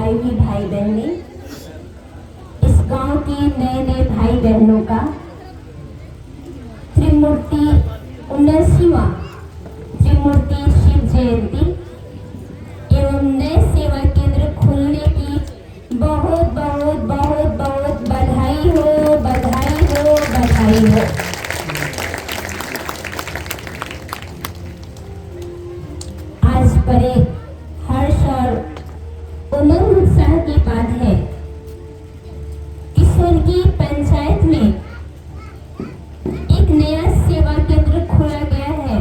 भाई बहने, इस गांव के नए नए भाई बहनों का त्रिमूर्ति 19वां त्रिमूर्ति शिव जयंती एवं नए सेवा केंद्र खुलने की बहुत बहुत बहुत बहुत बधाई हो, बधाई हो, बधाई हो। आज बड़े हर्ष और उमंग उत्साह की बात है कि स्वर्गीय पंचायत में एक नया सेवा केंद्र खोला गया है।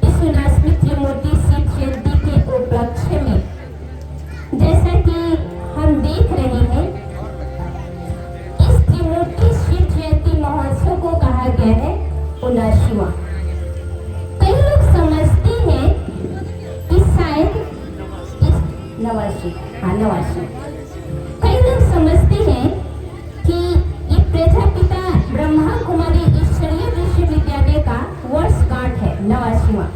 इस 19वीं त्रिमूर्ति शिव जयंती के उपलक्ष्य में जैसा कि हम देख रहे हैं, इस त्रिमूर्ति शिव जयंती महोत्सव को कहा गया है 19वां। कई लोग समझते हैं कि शायद नवासी, कई लोग समझते हैं कि ये प्रजापिता ब्रह्मा कुमारी ईश्वरीय विश्वविद्यालय का वर्षगांठ है 89वां।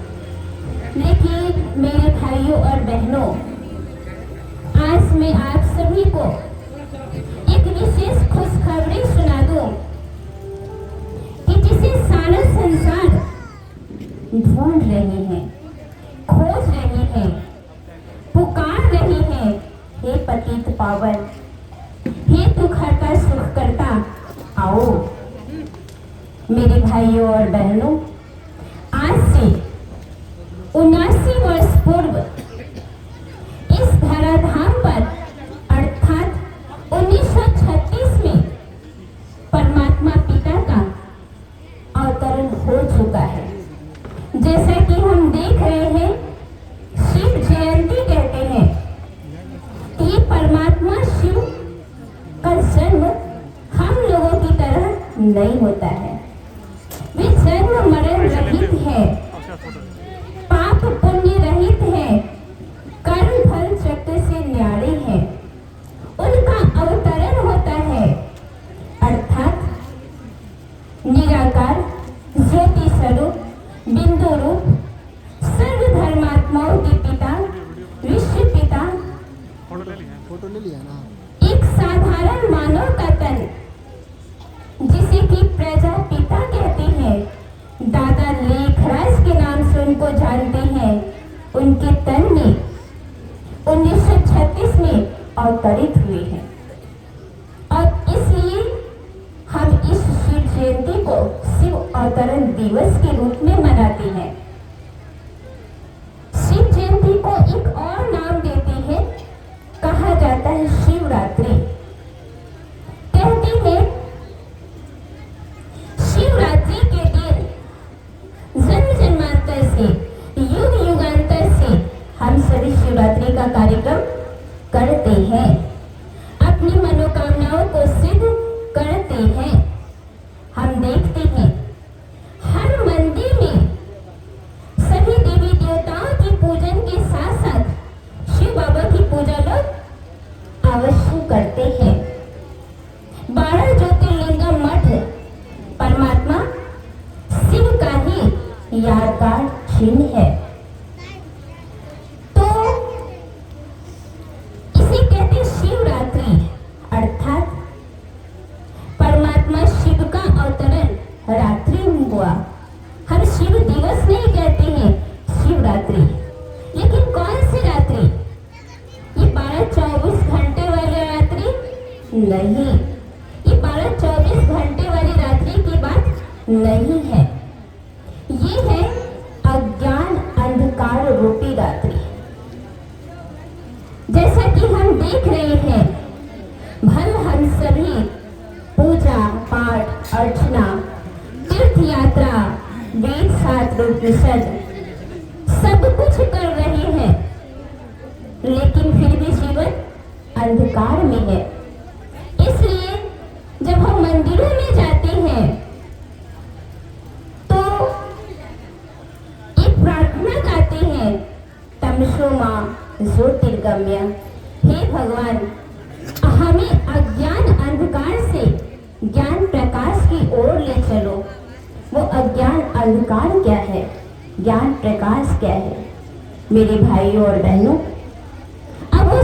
लेकिन मेरे भाइयों और बहनों, आज मैं आप सभी को एक विशेष खुशखबरी सुना दूं कि जिसे सारा संसार ढूंढ रहे हैं, खोज रहे हैं, पुकार रहे हैं, हे पतित पावन, हे दुखहर्ता सुख करता, आओ। मेरे भाइयों और बहनों, आज से 79 वर्ष पूर्व इस धराधाम पर अर्थात 1936 में परमात्मा पिता का अवतरण हो चुका है। जैसा कि हम देख रहे हैं, शिव जयंती कहते हैं कि परमात्मा शिव का जन्म हम लोगों की तरह नहीं होता है। वे जन्म मरण रहित है, पाप पुण्य रहित है, कर्म फल चक्र से न्यारे हैं। उनका अवतरण होता है अर्थात निराकार ज्योति स्वरूप बिंदु रूप सर्व धर्मात्माओं के पिता विश्व पिता, फोटो ले लिया ना। एक साधारण मानव का तन जिसे कि प्रजापिता कहते हैं, दादा लेखराज के नाम से उनको जानते हैं, उनके तन में 1936 में अवतरित हुए हैं। और इसलिए हम इस शिव जयंती को शिव अवतरण दिवस के रूप में मनाते हैं। शिव जयंती को एक और नाम देते हैं, कहा जाता है शिवरात्रि। कहते हैं शिवरात्रि के दिन जन्म जन्मांतर से युग युगांतर से हम सभी शिवरात्रि का कार्यक्रम करते हैं, अपनी मनोकामनाओं को सिद्ध करते हैं। हम देखते हैं हर मंदिर में सभी देवी देवताओं की पूजन के साथ साथ शिव बाबा की पूजा लोग अवश्य करते हैं। 12 ज्योतिर्लिंग मठ परमात्मा शिव का ही यादगार चिन्ह है। तो इसे कहते हैं शिवरात्रि, अर्थात परमात्मा शिव का अवतरण रात्रि में हुआ। हम शिव दिवस नहीं कहते हैं, शिवरात्रि। लेकिन कौन सी रात्रि? ये 12-24 घंटे वाली रात्रि नहीं, ये 12-24 घंटे वाली रात्रि की बात नहीं है। ये है अज्ञान अंधकार रूपी रात्रि। जैसा कि हम देख रहे हैं, भल हम सभी पूजा पाठ अर्चना तीर्थ यात्रा वेद शास्त्र उपनिषद सब कुछ कर रहे हैं, लेकिन फिर भी जीवन अंधकार में है। इसलिए जब हम मंदिरों में जाते हैं तो एक प्रार्थना गाते हैं, तमसो मां ज्योतिर्गम्य, हे भगवान हमें अज्ञान अंधकार से ज्ञान प्रकाश की ओर ले चलो। वो अज्ञान अंधकार क्या है, ज्ञान प्रकाश क्या है? मेरे भाइयों और बहनों, अब वो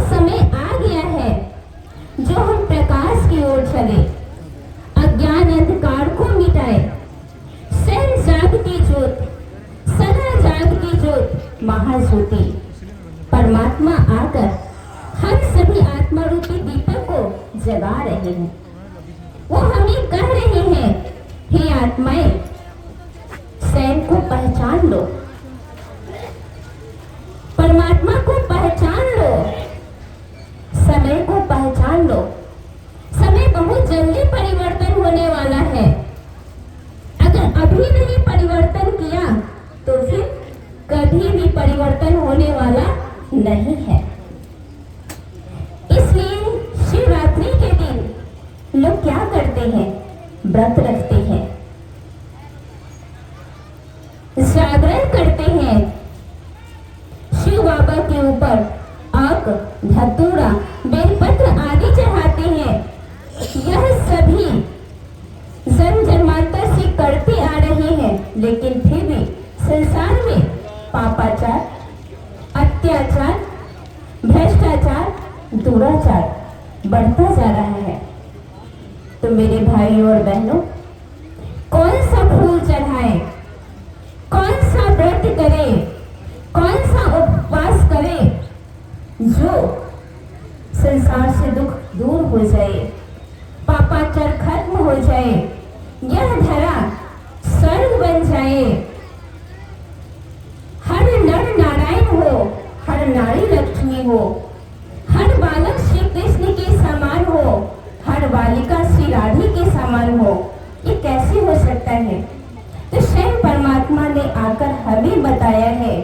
महाज्योति परमात्मा आकर हम सभी आत्मा रूपी दीपक को जगा रहे हैं। वो हमें कह रहे हैं, हे आत्माएं, स्वयं को पहचान लो, परमात्मा को पहचान लो, समय को पहचान लो। समय बहुत जल्दी परिवर्तन होने वाला है। अगर अभी नहीं परिवर्तन किया तो फिर कभी भी परिवर्तन होने वाला नहीं है। इसलिए शिवरात्रि के दिन लोग क्या करते हैं? व्रत रखते हैं, जागरण करते हैं, शिव बाबा के ऊपर आग, धतूरा, बेलपत्र आदि चढ़ाते हैं। यह सभी जन्म जन्मांतर से करते आ रहे हैं, लेकिन फिर भी संसार में पापाचार, अत्याचार, भ्रष्टाचार, दुराचार बढ़ता जा रहा है। तो मेरे भाइयों और बहनों, कौन सा फूल चढ़ाए, कौन सा व्रत करे, कौन सा उपवास करे जो संसार से दुख दूर हो जाए, पापाचार खत्म हो जाए, यह धरा स्वर्ग बन जाए, हर नर नारायण हो, हर नारी लक्ष्मी हो, हर बालक श्री कृष्ण के समान हो, हर बालिका श्री राधे के समान हो। ये कैसे हो सकता है? तो स्वयं परमात्मा ने आकर हमें बताया है,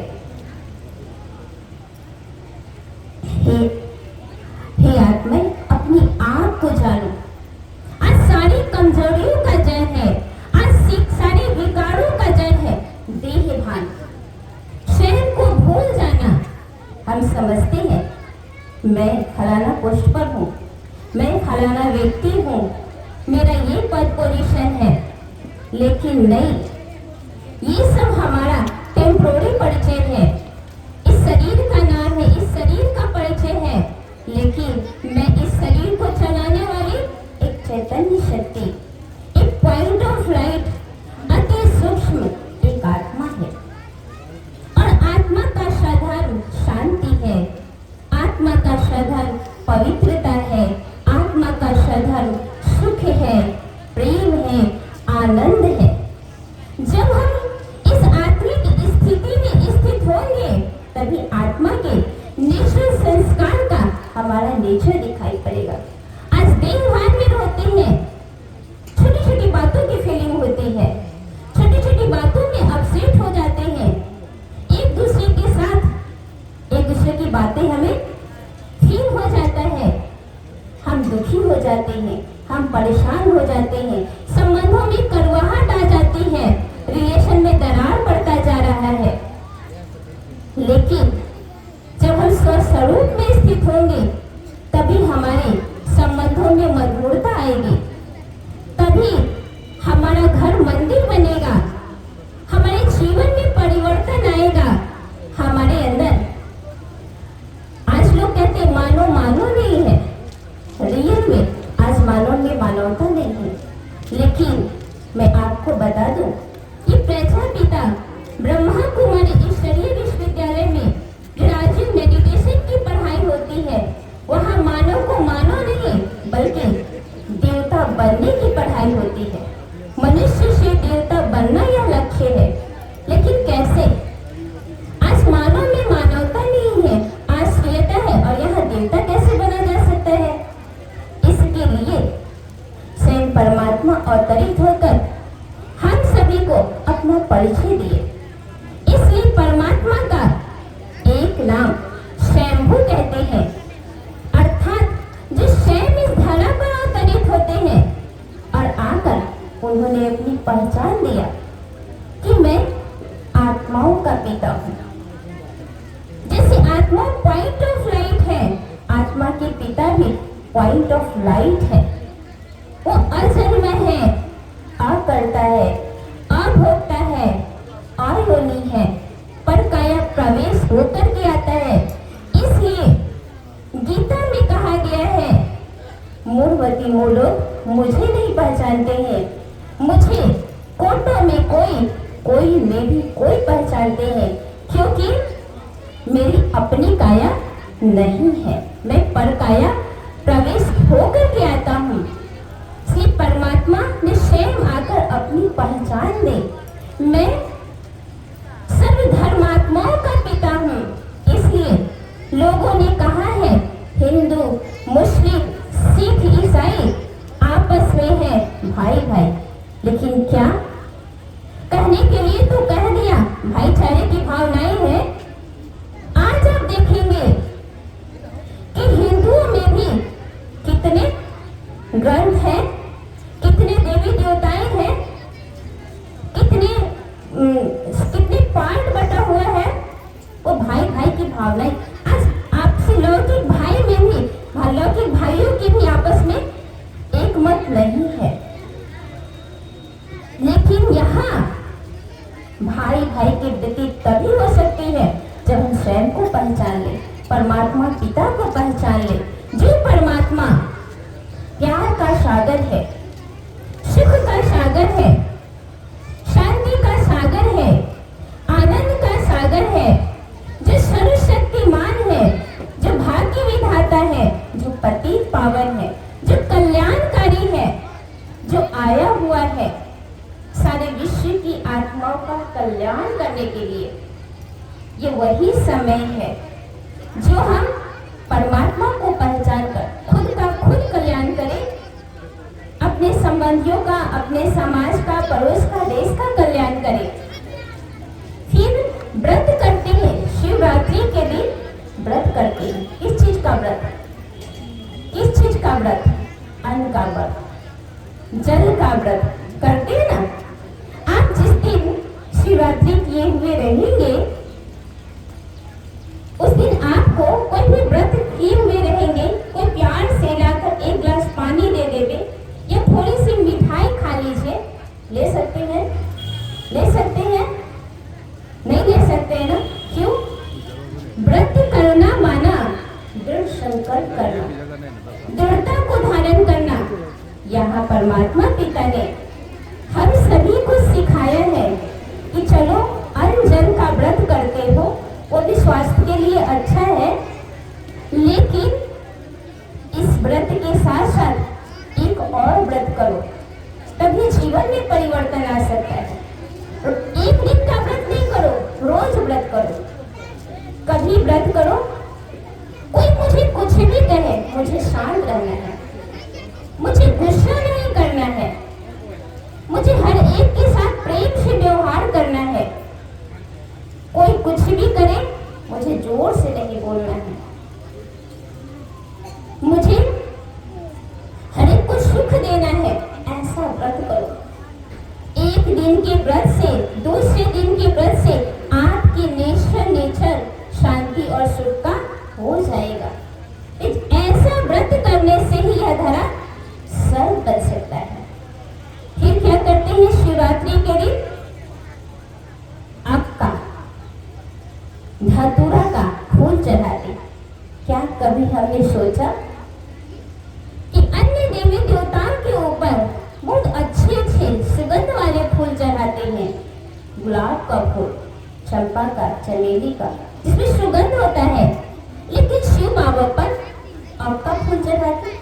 हे आत्माएं, अपनी आँख को जानो। आज सारी कमजोरियों का जड़ है, आज सारे विकारों का जड़ है देह भान, स्वयं को भूल जाना। हम समझते हैं मैं फलाना पोस्ट पर हूँ, मैं फलाना व्यक्ति हूँ, मेरा ये पद पोजीशन है, लेकिन नहीं, ये सब हमारा टेम्पोररी परिचय है, इस शरीर का नाम है, इस शरीर का परिचय है, लेकिन मैं इस शरीर को चलाने वाली एक चैतन्य शक्ति, एक पॉइंट ऑफ लाइट, अति सूक्ष्म एक आत्मा है। और आत्मा का साधन शांति है, आत्मा का साधन पवित्रता है, आत्मा का साधन सुख है, प्रेम है, आनंद है। जब हम इस आत्मिक स्थिति में स्थित होंगे, तभी आत्मा के नेचर संस्कार का हमारा नेचर दिखाई पड़ेगा। आज देहभान में रहते हैं, छोटी छोटी बातों की फीलिंग होती है, छोटी छोटी बातों में अपसेट हो जाते हैं, एक दूसरे के साथ एक दूसरे की बातें हमें फील हो जाता है, हम दुखी हो जाते हैं, हम परेशान हो जाते हैं, संबंधों में कड़वाहट आ जाती है, रिलेशन में दरार पड़ता जा रहा है। लेकिन जब हम स्वस्वरूप में स्थित होंगे, तभी हमारे संबंधों में मधुरता आएगी, तभी हमारा घर मंदिर बनेगा, हमारे जीवन में परिवर्तन आएगा। हमारे अंदर आज लोग कहते मानो मानो नहीं है, रियल में आज मानव में मानवता नहीं है। लेकिन मैं आपको बता दूं, ये प्रजापिता ब्रह्मा कुमारी ईश्वरीय विश्वविद्यालय में जो राजीव मेडिटेशन की पढ़ाई होती है, वहाँ मानव को मानव नहीं बल्कि देवता बनने की पढ़ाई होती है। मनुष्य से देवता बनना यह लक्ष्य है, लेकिन कैसे? आज मानव में मानवता नहीं है, आश्चर्यता है, और यह देवता कैसे बना जा सकता है? इसके लिए स्वयं परमात्मा अवतरित होकर हम सभी को अपना परिचय दिए। इसलिए परमात्मा का एक नाम स्वयंभू कहते हैं, अर्थात जो स्वयं इस धरा पर अवतरित होते हैं और आकर उन्होंने अपनी पहचान दिया कि मैं आत्माओं का पिता हूँ। जैसे आत्मा पॉइंट ऑफ लाइट है, आत्मा के पिता भी पॉइंट ऑफ लाइट है। वो अजन्म है, अकर्ता है, अभोक्ता है, अयोनि है, पर काया प्रवेश होकर के आता है। इसलिए गीता में कहा गया है, मूढ़मती मूढ़ो मुझे नहीं पहचानते हैं, मुझे कोटों में कोई, कोई में भी कोई पहचानते हैं, क्योंकि मेरी अपनी काया नहीं है, मैं पर काया प्रवेश होकर के आता हूँ। श्री परमात्मा ने स्वयं आकर अपनी पहचान दे। मैं सर्वधर्मात्माओं का पिता हूँ, इसलिए लोगों ने कहा है हिंदू, मुस्लिम, सिख, ईसाई आपस में है भाई भाई, लेकिन क्या कहने के लिए तो कह दिया भाईचारे की भावनाएं हैं। आज आप देखेंगे कि हिंदुओं में भी कितने ग्रंथ हैं, कितने देवी देवताएं हैं, कितने पार्ट बटा हुआ है। वो भाई भाई की भावनाएं आज आपसे लौकिक भाई में भी, लौकिक भाइयों की भी आपस में एक मत नहीं है। लेकिन यहाँ भाई भाई की वृत्ति तभी हो सकती है जब हम स्वयं को पहचान ले, परमात्मा पिता को पहचान ले, जो परमात्मा प्यार का सागर है, सुख का सागर है, शांति का सागर है, आनंद का सागर है, जो सर्वशक्तिमान है, जो भाग्य विधाता है, जो पतित पावन है, जो कल्याणकारी है, जो आया हुआ है सारे विश्व की आत्माओं का कल्याण करने के लिए। ये वही समय है जो हम परमात्मा को पहचान कर खुद का खुद कल्याण करें, अपने संबंधियों का, अपने समाज का, पड़ोस का, देश का कल्याण करें। फिर व्रत करते हैं, शिवरात्रि के दिन व्रत करते हैं। किस चीज का व्रत? किस चीज का व्रत? अन्न का व्रत, जल का व्रत करते हैं ना। आप जिस दिन शिवरात्रि किए हुए रहेंगे, उस दिन आपको कोई भी व्रत किए हुए रहेंगे, कोई प्यार से लाकर एक गिलास पानी दे देवे या थोड़ी सी मिठाई खा लीजिए। ले सकते हैं? ले सकते हैं? नहीं ले सकते हैं ना? क्यों? व्रत करना माना दृढ़ संकल्प करना, दृढ़ता को धारण करना। यहाँ परमात्मा पिता ने हम सभी को सिखाया है कि चलो अन्न जल का व्रत करते हो, वो भी स्वास्थ्य के लिए अच्छा है, लेकिन इस व्रत के साथ साथ एक और व्रत करो, तभी जीवन में परिवर्तन आ सकता है। एक दिन का व्रत नहीं करो, रोज व्रत करो, कभी व्रत करो। कोई मुझे कुछ भी कहे, मुझे शांत रहना है, मुझे गुस्सा नहीं करना है, मुझे हर एक के साथ प्रेम से व्यवहार करना है। कोई कुछ भी करे, मुझे जोर से नहीं बोलना है, मुझे हर एक को सुख देना है। ऐसा व्रत करो। एक दिन के व्रत से, दूसरे दिन के व्रत से आपकी नेचर शांति और सुख का हो जाएगा। ऐसा व्रत करने से ही यह धरा सर्व बच सकता है। फिर क्या करते हैं शिवरात्रि के दिन? आपका धतूरा का फूल चढ़ाते। क्या कभी हमने सोचा कि अन्य देवी देवताओं के ऊपर बहुत अच्छे अच्छे सुगंध वाले फूल चढ़ाते हैं? गुलाब का फूल, चंपा का, चमेली का, जिसमें सुगंध होता है, लेकिन शिव बाबा पर आपका फूल चढ़ाते,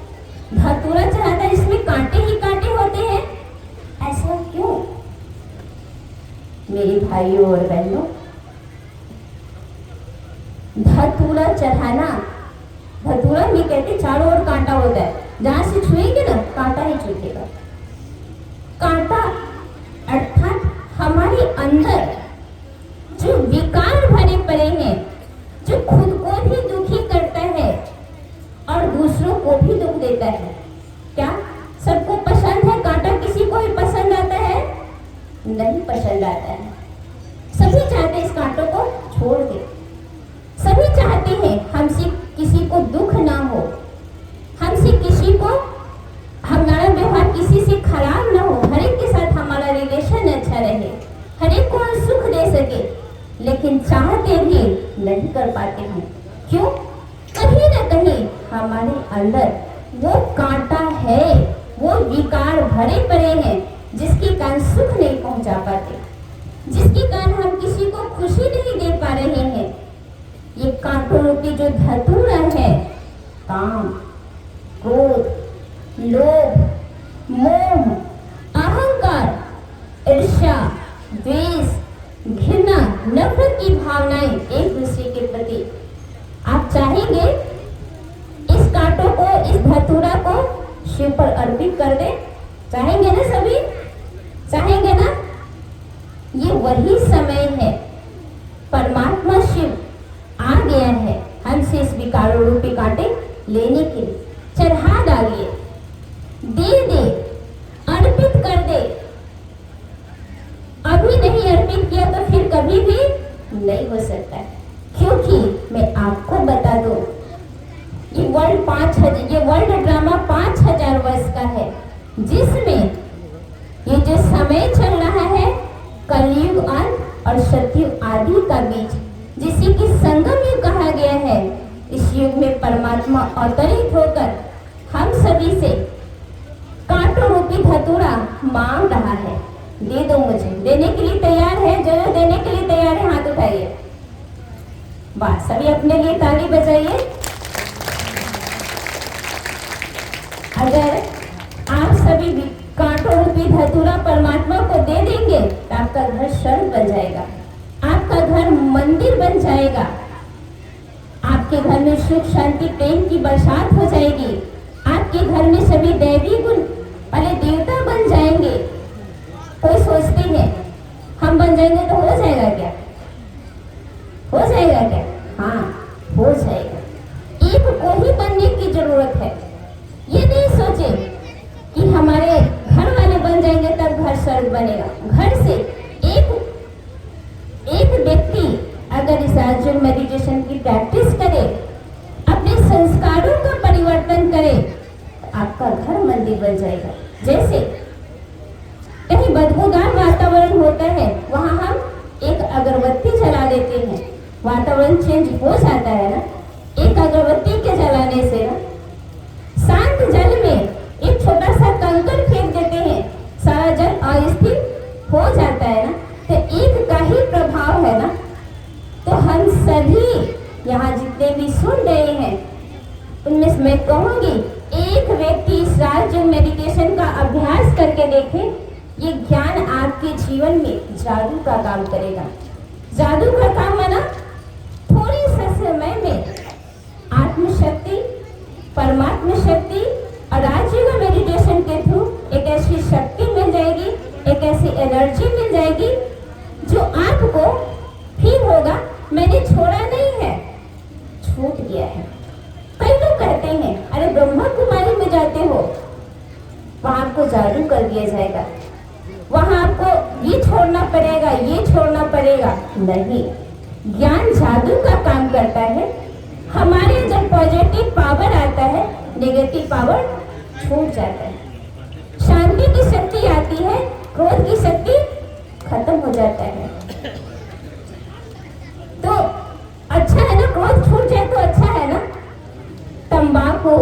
धतूरा चढ़ाता, इसमें कांटे ही कांटे होते हैं। ऐसा क्यों? मेरे भाइयों और बहनों, धतूरा चढ़ाना, धतूरा में कहते चारों ओर कांटा होता है, जहां से छुएंगे ना कांटा ही छूटेगा। कांटा अर्थात हमारे अंदर जो विकार भरे पड़े हैं, जो खुद को भी दुखी करता है और दूसरों को भी दुख देता है। क्या सबको पसंद है कांटा? किसी को भी पसंद आता है? नहीं पसंद आता है। सभी चाहते हैं इस कांटों को छोड़ दे, सभी चाहते हैं हमसे किसी को दुख ना हो, हमसे किसी को, हमारा व्यवहार किसी से खराब ना हो, हर एक के साथ हमारा रिलेशन अच्छा रहे, हर एक को हम सुख दे सके, लेकिन चाहते भी नहीं कर पाते हैं। क्यों? कहीं ना कहीं हमारे अंदर वो कांटा है, वो विकार भरे पड़े हैं, जिसके कारण सुख नहीं पहुंचा पाते, जिसके कारण हम किसी को खुशी नहीं दे पा रहे हैं। ये कांटों रूपी जो धतूरा है, काम, क्रोध, लोभ, मोह, अहंकार, ईर्ष्या, द्वेष, घृणा, नफरत की भावनाएं एक दूसरे के प्रति, आप चाहेंगे इस कांटों को, इस धतूरा को शिव पर अर्पित कर दे? चाहेंगे ना सभी? चाहेंगे ना? ये वही समय है, परमात्मा शिव आ गया है हमसे इस विकारों रूपी कांटे लेने के लिए। चढ़ा डालिए, दे दे, अर्पित कर दे। अभी नहीं अर्पित किया तो फिर कभी भी नहीं हो सकता है, क्योंकि मैं आपको बता दूं, ये वर्ल्ड ड्रामा 5000 वर्ष का है, जिसमें ये जो समय चल रहा है कलयुग अंत और सतयुग आदि का बीच, जिसे कि संगम युग कहा गया है। इस युग में परमात्मा अवतरित होकर हम सभी से कांटों रूपी धतूरा मांग रहा है। दे दो मुझे। देने के लिए तैयार है? जरूर देने के लिए तैयार है, हाथ उठाइए। वाह, सभी अपने लिए ताली बजाइए। अगर आप सभी कांटों रूपी धतूरा परमात्मा को दे देंगे तो आपका घर स्वर्ग बन जाएगा, आपका घर मंदिर बन जाएगा, आपके घर में सुख शांति प्रेम की बरसात हो जाएगी, आपके घर में सभी दैवी गुण वाले देवता बन जाएंगे। कोई सोचते हैं हम बन जाएंगे तो हो जाएगा क्या? हो जाएगा क्या? हाँ, हो जाएगा। एक को ही बनने की जरूरत है। ये नहीं सोचे कि हमारे घर वाले बन जाएंगे तब घर स्वर्ग बनेगा। घर से एक व्यक्ति अगर इस राजयोग मेडिटेशन की प्रैक्टिस करे, अपने संस्कारों का परिवर्तन करे, आपका घर मंदिर बन जाएगा। जैसे कहीं बदबूदार वातावरण होता है, वहां हम एक अगरबत्ती जला देते हैं, वातावरण चेंज हो जाता है ना। एक अगरबत्ती के जलाने से ना, शांत जल में एक छोटा सा कंकड़ फेंक देते हैं, सारा जल अस्थिर हो जाता है ना। तो एक का ही प्रभाव है ना। तो हम सभी यहाँ जितने भी सुन रहे हैं, उनमें से मैं कहूँगी एक व्यक्ति इस राजयोग मेडिटेशन का अभ्यास करके देखे, ये ज्ञान आपके जीवन में जादू का काम करेगा। जादू का काम है ना, थोड़ी सा समय में आत्मशक्ति, परमात्मा शक्ति और राजयोग मेडिटेशन के थ्रू एक ऐसी शक्ति मिल जाएगी, एक ऐसी एनर्जी मिल जाएगी जो आपको फील होगा मैंने छोड़ा नहीं है, छूट गया है। कई लोग कहते हैं अरे ब्रह्मा कुमारी में जाते हो, वहां आपको जादू कर दिया जाएगा, वहां आपको ये छोड़ना पड़ेगा, ये छोड़ना पड़ेगा। नहीं, ज्ञान जादू का काम करता है। हमारे जब पॉजिटिव पावर आता है, नेगेटिव पावर छूट जाता है। शांति की शक्ति आती है, क्रोध की शक्ति खत्म हो जाता है। तो अच्छा है ना, क्रोध छूट जाए तो अच्छा है ना। तंबाकू,